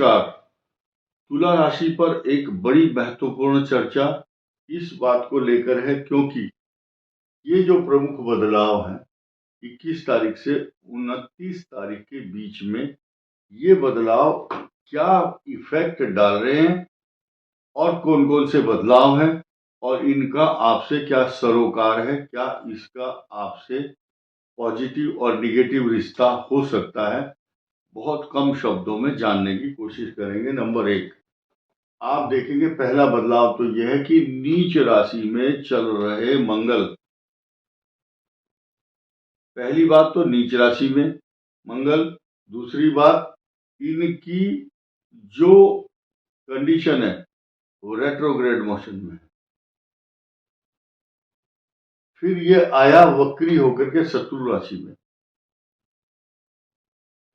नमस्कार। तुला राशि पर एक बड़ी महत्वपूर्ण चर्चा इस बात को लेकर है क्योंकि ये जो प्रमुख बदलाव है 21 तारीख से 29 तारीख के बीच में, ये बदलाव क्या इफेक्ट डाल रहे हैं और कौन कौन से बदलाव हैं और इनका आपसे क्या सरोकार है, क्या इसका आपसे पॉजिटिव और निगेटिव रिश्ता हो सकता है, बहुत कम शब्दों में जानने की कोशिश करेंगे। नंबर 1, आप देखेंगे पहला बदलाव तो यह है कि नीच राशि में चल रहे मंगल, पहली बात तो नीच राशि में मंगल, दूसरी बात इनकी जो कंडीशन है वो रेट्रोग्रेड मोशन में है। फिर ये आया वक्री होकर के शत्रु राशि में,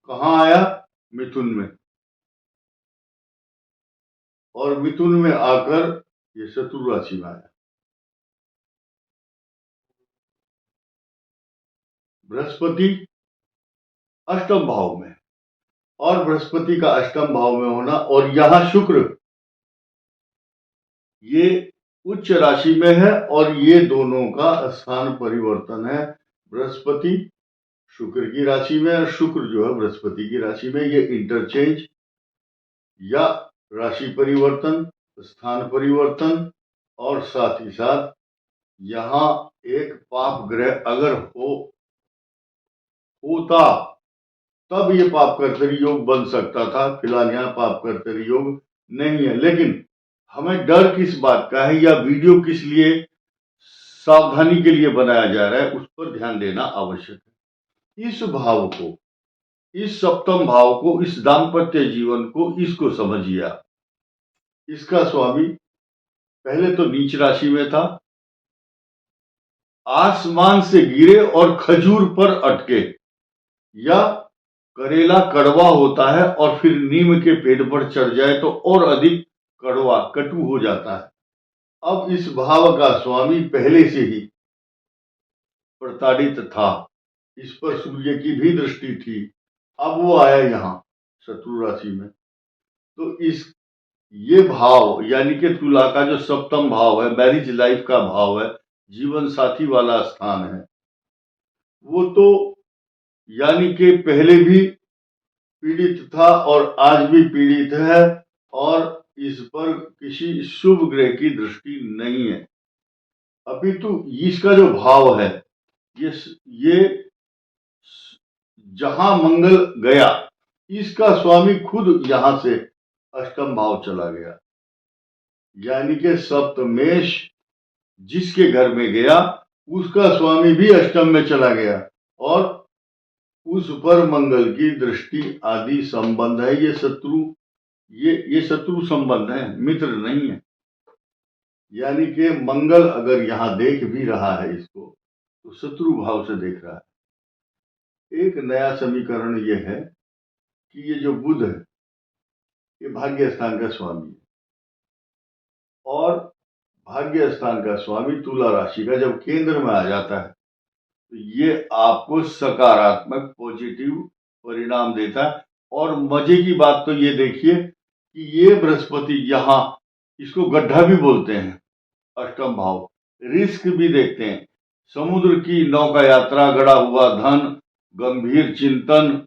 कहाँ आया? मिथुन में, और मिथुन में आकर ये शत्रु राशि में आया। बृहस्पति अष्टम भाव में, और बृहस्पति का अष्टम भाव में होना और यहां शुक्र ये उच्च राशि में है और ये दोनों का स्थान परिवर्तन है। बृहस्पति शुक्र की राशि में और शुक्र जो है बृहस्पति की राशि में, ये इंटरचेंज या राशि परिवर्तन, स्थान परिवर्तन, और साथ ही साथ यहां एक पाप ग्रह अगर होता तब ये पाप कर्तरी योग बन सकता था। फिलहाल यहाँ पाप कर्तरी योग नहीं है, लेकिन हमें डर किस बात का है या वीडियो किस लिए सावधानी के लिए बनाया जा रहा है उस पर ध्यान देना आवश्यक है। इस भाव को, इस सप्तम भाव को, इस दाम्पत्य जीवन को, इसको समझिए आप। इसका स्वामी पहले तो नीच राशि में था, आसमान से गिरे और खजूर पर अटके, या करेला कड़वा होता है और फिर नीम के पेड़ पर चढ़ जाए तो और अधिक कड़वा कटु हो जाता है। अब इस भाव का स्वामी पहले से ही प्रताड़ित था, इस पर सूर्य की भी दृष्टि थी, अब वो आया यहाँ शत्रु राशि में। तो ये भाव यानी कि तुला का जो सप्तम भाव है, मैरिज लाइफ का भाव है, जीवन साथी वाला स्थान है, वो तो यानी कि पहले भी पीड़ित था और आज भी पीड़ित है, और इस पर किसी शुभ ग्रह की दृष्टि नहीं है। अपितु इसका जो भाव है, ये जहां मंगल गया, इसका स्वामी खुद यहां से अष्टम भाव चला गया, यानी कि सप्तमेश जिसके घर में गया उसका स्वामी भी अष्टम में चला गया और उस पर मंगल की दृष्टि आदि संबंध है। ये शत्रु संबंध है, मित्र नहीं है। यानी कि मंगल अगर यहां देख भी रहा है इसको तो शत्रु भाव से देख रहा है। एक नया समीकरण ये है कि ये जो बुध है ये भाग्य स्थान का स्वामी है, और भाग्य स्थान का स्वामी तुला राशि का जब केंद्र में आ जाता है तो ये आपको सकारात्मक पॉजिटिव परिणाम देता है। और मजे की बात तो ये देखिए कि ये बृहस्पति यहाँ, इसको गड्ढा भी बोलते हैं, अष्टम भाव, रिस्क भी देखते हैं, समुद्र की नौका यात्रा, गड़ा हुआ धन, गंभीर चिंतन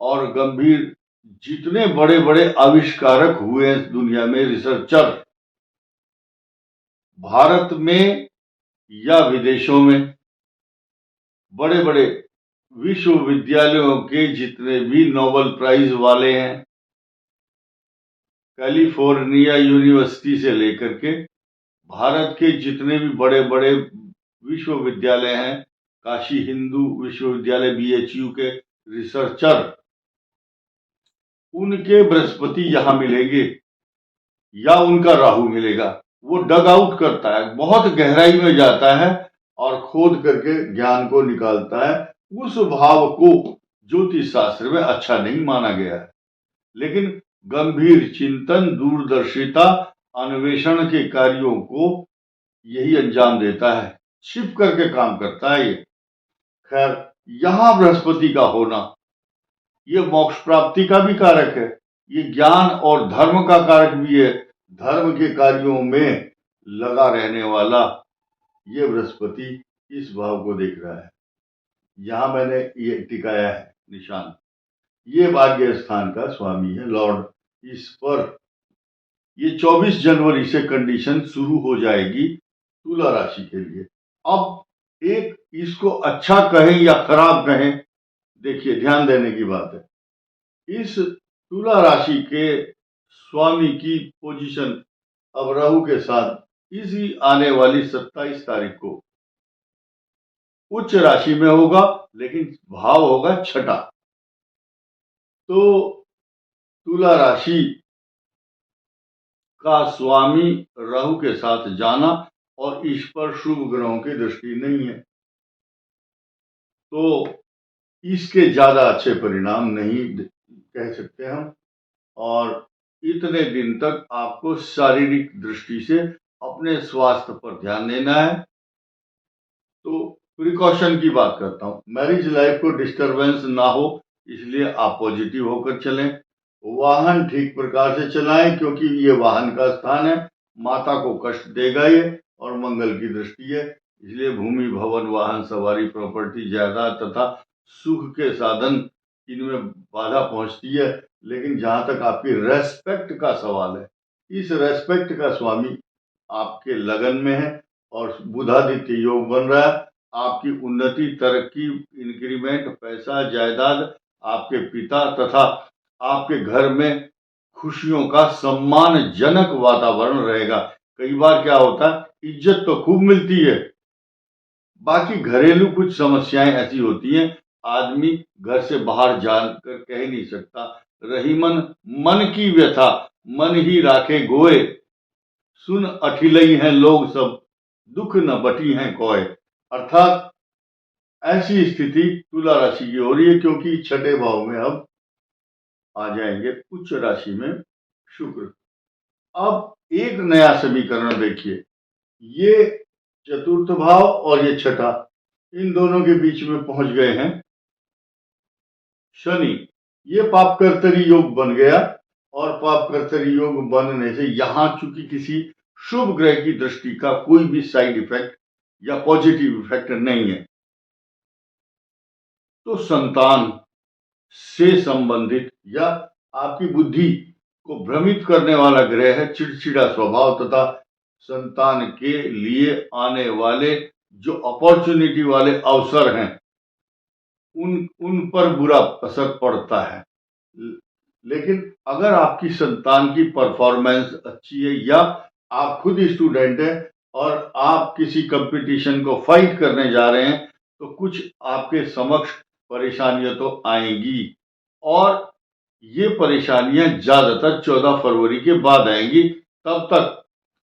और गंभीर जितने बड़े बड़े आविष्कारक हुए हैं दुनिया में, रिसर्चर, भारत में या विदेशों में, बड़े बड़े विश्वविद्यालयों के जितने भी नोबेल प्राइज वाले हैं, कैलिफोर्निया यूनिवर्सिटी से लेकर के भारत के जितने भी बड़े बड़े विश्वविद्यालय हैं, काशी हिंदू विश्वविद्यालय BHU के रिसर्चर, उनके बृहस्पति यहां मिलेंगे या उनका राहु मिलेगा। वो डग आउट करता है, बहुत गहराई में जाता है और खोद करके ज्ञान को निकालता है। उस भाव को ज्योतिष शास्त्र में अच्छा नहीं माना गया है, लेकिन गंभीर चिंतन, दूरदर्शिता, अन्वेषण के कार्यों को यही अंजाम देता है, छिप करके काम करता है ये। खैर, यहां बृहस्पति का होना ये मोक्ष प्राप्ति का भी कारक है। ये ज्ञान और धर्म का कारक भी है, धर्म के कार्यों में लगा रहने वाला ये बृहस्पति इस भाव को देख रहा है। यहां मैंने ये टिकाया है निशान, ये भाग्य स्थान का स्वामी है लॉर्ड। इस पर ये 24 जनवरी से कंडीशन शुरू हो जाएगी तुला राशि के लिए। अब एक इसको अच्छा कहें या खराब कहें, देखिए ध्यान देने की बात है। इस तुला राशि के स्वामी की पोजीशन अब राहु के साथ इसी आने वाली 27 तारीख को उच्च राशि में होगा, लेकिन भाव होगा छठा। तो तुला राशि का स्वामी राहु के साथ जाना और इस पर शुभ ग्रहों की दृष्टि नहीं है, तो इसके ज्यादा अच्छे परिणाम नहीं कह सकते हम। और इतने दिन तक आपको शारीरिक दृष्टि से अपने स्वास्थ्य पर ध्यान देना है। तो प्रिकॉशन की बात करता हूं, मैरिज लाइफ को डिस्टरबेंस ना हो, इसलिए आप पॉजिटिव होकर चलें। वाहन ठीक प्रकार से चलाएं, क्योंकि ये वाहन का स्थान है, माता को कष्ट देगा ये, और मंगल की दृष्टि है, इसलिए भूमि, भवन, वाहन सवारी, प्रॉपर्टी, जायदाद तथा सुख के साधन, इनमें बाधा पहुंचती है। लेकिन जहां तक आपकी रेस्पेक्ट का सवाल है, इस रेस्पेक्ट का स्वामी आपके लगन में है और बुधादित्य योग बन रहा है। आपकी उन्नति, तरक्की, इंक्रीमेंट, पैसा, जायदाद, आपके पिता तथा आपके घर में खुशियों का सम्मानजनक वातावरण रहेगा। कई बार क्या होता है, इज्जत तो खूब मिलती है, बाकी घरेलू कुछ समस्याएं ऐसी होती हैं, आदमी घर से बाहर जानकर कह नहीं सकता। रही मन की व्यथा, मन ही राखे गोए, सुन अठिलई हैं लोग सब, दुख न बटी हैं कोय। अर्थात ऐसी स्थिति तुला राशि की हो रही है, क्योंकि छठे भाव में अब आ जाएंगे उच्च राशि में शुक्र। अब एक नया समीकरण देखिए, ये चतुर्थ भाव और ये छठा, इन दोनों के बीच में पहुंच गए हैं शनि। ये पापकर्तरी योग बन गया, और पापकर्तरी योग बनने से यहां चूंकि किसी शुभ ग्रह की दृष्टि का कोई भी साइड इफेक्ट या पॉजिटिव इफेक्ट नहीं है, तो संतान से संबंधित या आपकी बुद्धि को भ्रमित करने वाला ग्रह है, चिड़चिड़ा स्वभाव तथा संतान के लिए आने वाले जो अपॉर्चुनिटी वाले अवसर हैं उन पर बुरा असर पड़ता है। लेकिन अगर आपकी संतान की परफॉर्मेंस अच्छी है, या आप खुद स्टूडेंट हैं और आप किसी कंपटीशन को फाइट करने जा रहे हैं, तो कुछ आपके समक्ष परेशानियां तो आएंगी, और ये परेशानियां ज्यादातर 14 फरवरी के बाद आएंगी। तब तक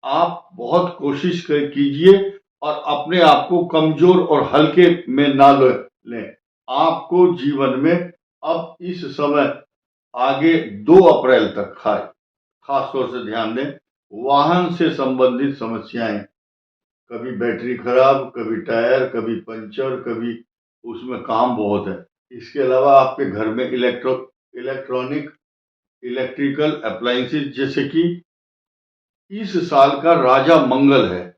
आप बहुत कोशिश कीजिए और अपने आप को कमजोर और हल्के में ना लें। आपको जीवन में अब इस समय आगे 2 अप्रैल तक खास तौर से ध्यान दें, वाहन से संबंधित समस्याएं, कभी बैटरी खराब, कभी टायर, कभी पंचर, कभी उसमें काम बहुत है। इसके अलावा आपके घर में इलेक्ट्रिकल अप्लायंसेस, जैसे कि इस साल का राजा मंगल है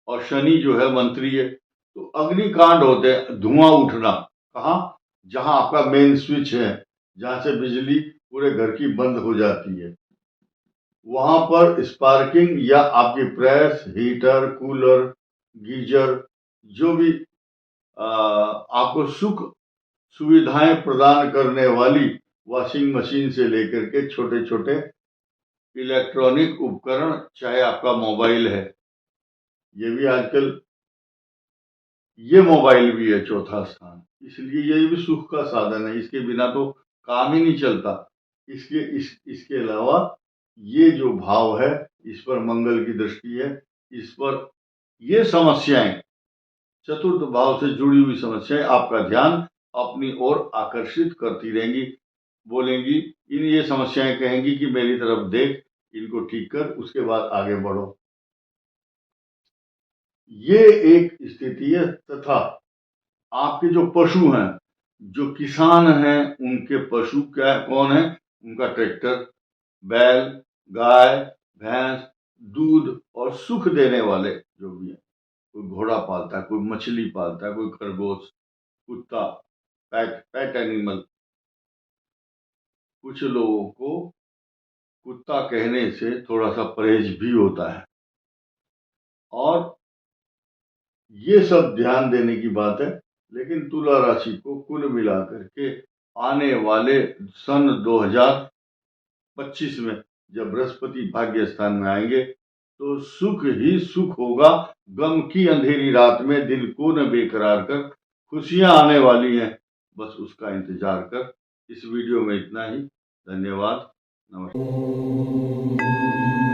और शनि जो है मंत्री है, तो अग्निकांड होते हैं, धुआं उठना, कहाँ, जहां आपका मेन स्विच है, जहां से बिजली पूरे घर की बंद हो जाती है, वहां पर स्पार्किंग, या आपकी प्रेस, हीटर, कूलर, गीजर, जो भी आपको सुख सुविधाएं प्रदान करने वाली वॉशिंग मशीन से लेकर के छोटे छोटे इलेक्ट्रॉनिक उपकरण, चाहे आपका मोबाइल है, ये भी आजकल ये मोबाइल भी है चौथा स्थान, इसलिए ये भी सुख का साधन है, इसके बिना तो काम ही नहीं चलता। इसके अलावा ये जो भाव है, इस पर मंगल की दृष्टि है, इस पर ये समस्याएं, चतुर्थ भाव से जुड़ी हुई समस्याएं आपका ध्यान अपनी ओर आकर्षित करती रहेंगी, बोलेंगी, ये समस्याएं कहेंगी कि मेरी तरफ देख, इनको ठीक कर, उसके बाद आगे बढ़ो। ये एक स्थिति है। तथा आपके जो पशु हैं, जो किसान हैं, उनके पशु क्या कौन है, उनका ट्रैक्टर, बैल, गाय, भैंस, दूध और सुख देने वाले जो भी हैं, कोई घोड़ा पालता है, कोई मछली पालता है, कोई खरगोश, कुत्ता, पेट एनिमल। कुछ लोगों को कुत्ता कहने से थोड़ा सा परहेज भी होता है, और ये सब ध्यान देने की बात है। लेकिन तुला राशि को कुल मिलाकर के आने वाले सन 2025 में जब बृहस्पति भाग्य स्थान में आएंगे तो सुख ही सुख होगा। गम की अंधेरी रात में दिल को न बेकरार कर, खुशियां आने वाली हैं, बस उसका इंतजार कर। इस वीडियो में इतना ही। धन्यवाद। नमस्कार।